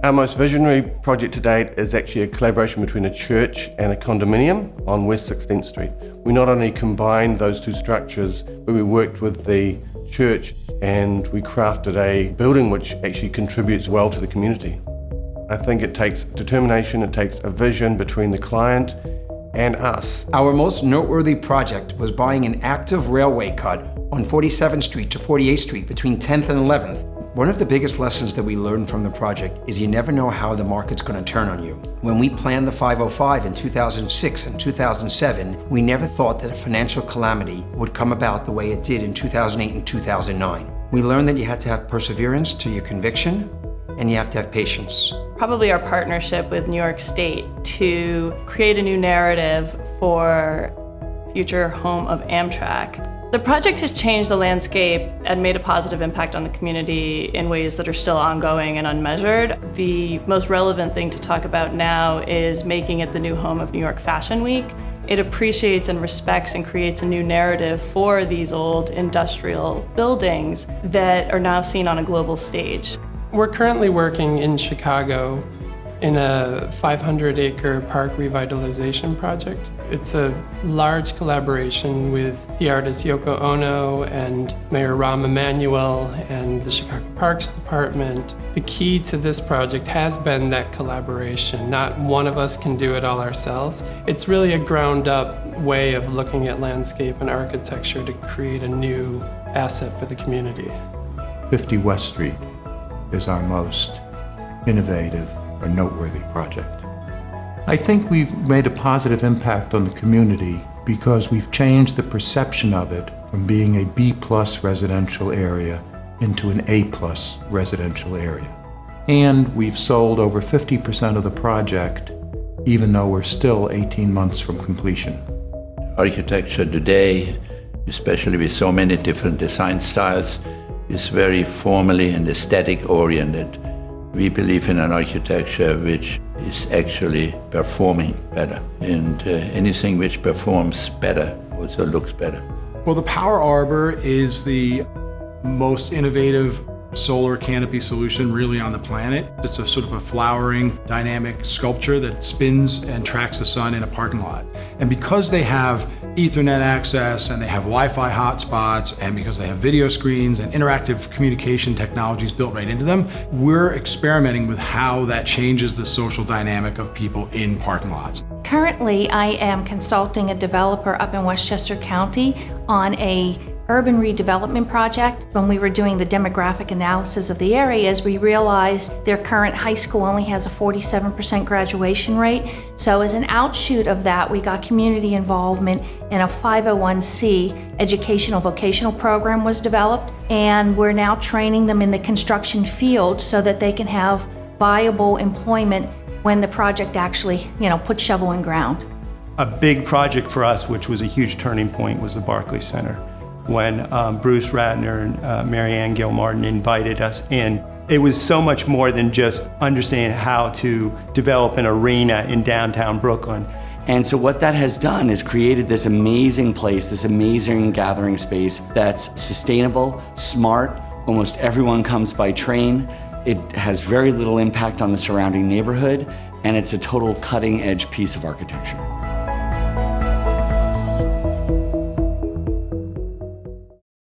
Our most visionary project to date is actually a collaboration between a church and a condominium on West 16th Street. We not only combined those two structures, but we worked with the church and we crafted a building which actually contributes well to the community. I think it takes determination, it takes a vision between the client and us. Our most noteworthy project was buying an active railway cut on 47th Street to 48th Street between 10th and 11th. One of the biggest lessons that we learned from the project is you never know how the market's going to turn on you. When we planned the 505 in 2006 and 2007, we never thought that a financial calamity would come about the way it did in 2008 and 2009. We learned that you had to have perseverance to your conviction, and you have to have patience. Probably our partnership with New York State to create a new narrative for future home of Amtrak. The project has changed the landscape and made a positive impact on the community in ways that are still ongoing and unmeasured. The most relevant thing to talk about now is making it the new home of New York Fashion Week. It appreciates and respects and creates a new narrative for these old industrial buildings that are now seen on a global stage. We're currently working in Chicago in a 500-acre park revitalization project. It's a large collaboration with the artist Yoko Ono and Mayor Rahm Emanuel and the Chicago Parks Department. The key to this project has been that collaboration. Not one of us can do it all ourselves. It's really a ground-up way of looking at landscape and architecture to create a new asset for the community. 50 West Street is our most innovative or noteworthy project. I think we've made a positive impact on the community because we've changed the perception of it from being a B+ residential area into an A+ residential area. And we've sold over 50% of the project, even though we're still 18 months from completion. Architecture today, especially with so many different design styles, is very formally and aesthetic oriented. We believe in an architecture which is actually performing better, and anything which performs better also looks better. Well, the Power Arbor is the most innovative solar canopy solution really on the planet. It's a sort of a flowering, dynamic sculpture that spins and tracks the sun in a parking lot. And because they have Ethernet access and they have Wi-Fi hotspots, and because they have video screens and interactive communication technologies built right into them, we're experimenting with how that changes the social dynamic of people in parking lots. Currently, I am consulting a developer up in Westchester County on a urban redevelopment project. When we were doing the demographic analysis of the areas, we realized their current high school only has a 47% graduation rate. So as an outshoot of that, we got community involvement in a 501c educational vocational program was developed, and we're now training them in the construction field so that they can have viable employment when the project actually, puts shovel in ground. A big project for us, which was a huge turning point, was the Barclay Center. When Bruce Ratner and Mary Ann Gilmartin invited us in. It was so much more than just understanding how to develop an arena in downtown Brooklyn. And so what that has done is created this amazing place, this amazing gathering space that's sustainable, smart, almost everyone comes by train. It has very little impact on the surrounding neighborhood, and it's a total cutting-edge piece of architecture.